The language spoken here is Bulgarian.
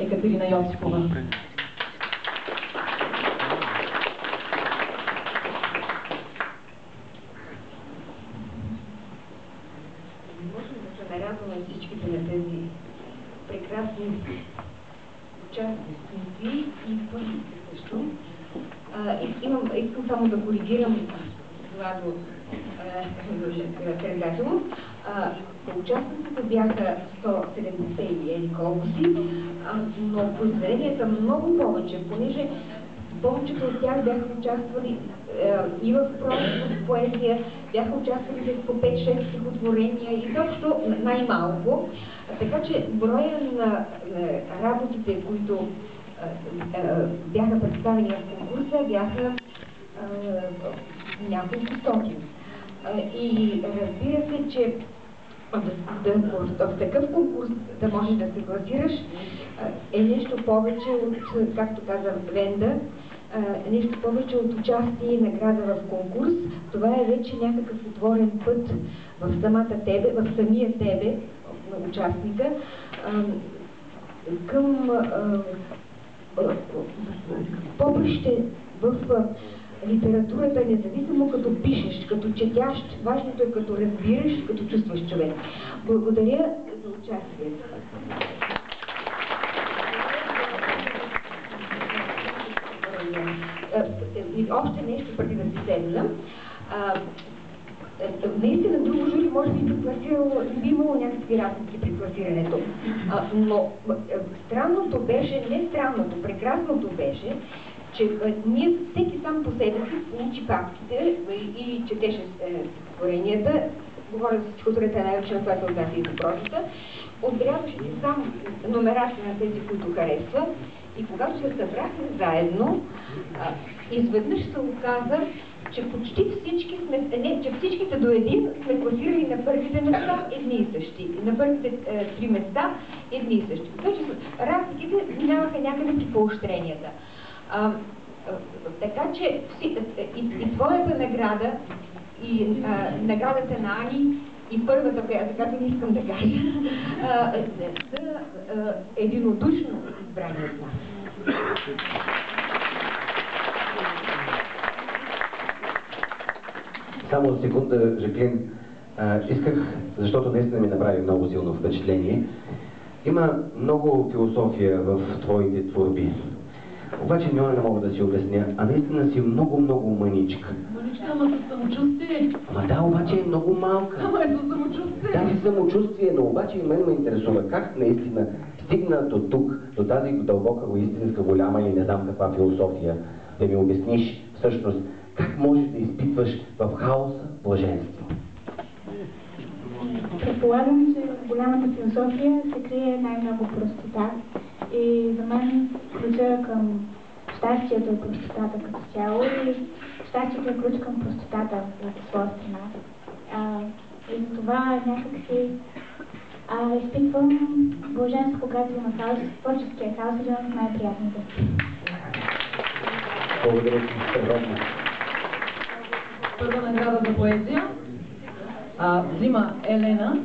Екатерина Йосифова. Можем да се нарадваме всичките на тези прекрасни участници и пътници също. Искам само да коригирам Владо Кръгачево. Участниците бяха 170 или колко си, но произведенията много повече, понеже повечето от тях бяха участвали и в проза, в поезия, бяха участвали по 5-6 стихотворения и също най-малко. Така че броя на работите, които бяха представени в конкурса, бяха няколко стотин. И разбира се, че в такъв конкурс да можеш да се класираш е нещо повече от, както каза Венда, нещо повече от участие и награда в конкурс. Това е вече някакъв отворен път в самия тебе, на участника, към поприще в литературата, независимо като пишеш, като четящ, важното е като разбираш, като чувстваш човек. Благодаря за участието. И още нещо преди да си седна. Наистина друго жури може би би имало някакви разлики при класирането. Но странното беше, не странното, прекрасното беше, че ние всеки сам по себе си получи папките и четеше стихотворенията, говоря за стихотворенията най-вече, това се отнася и за прозата, отбелязваше си сам номерата на тези, които харесва, и когато се събрахме заедно, изведнъж се оказа, че почти всички че всичките до един сме класирали на първите места едни и същи. На първите 3 места едни и същи. Значи разликите минаваха някъде при поощренията. Така че и твоята награда, и наградата на Ани, и първата, която не искам да кажа, са единодушно избрани от нас. Само за секунда, Жаклин, исках, защото наистина ми направи много силно впечатление. Има много философия в твоите творби. Обаче не мога да си обясня, а наистина си много мъничка. Мъничка, ама със самочувствие. Ама да, обаче е много малка. Ама е със самочувствие. Да, със самочувствие, но обаче и мен ме интересува как наистина стигна до тук, до тази дълбока, истинска, голяма или не знам каква философия, да ми обясниш всъщност как можеш да изпитваш в хаоса блаженство. Предполагам, че в голямата философия се крие най-много простота. И за мен ключа към щастието е простотата като цяло и щастието е ключ към простотата от своя страна. И за това някакси изпитвам блаженство, когато има хаос. Творческия хаос е един от най-приятните. Благодаря ти, преводно. Първа награда за поезия взима Елена.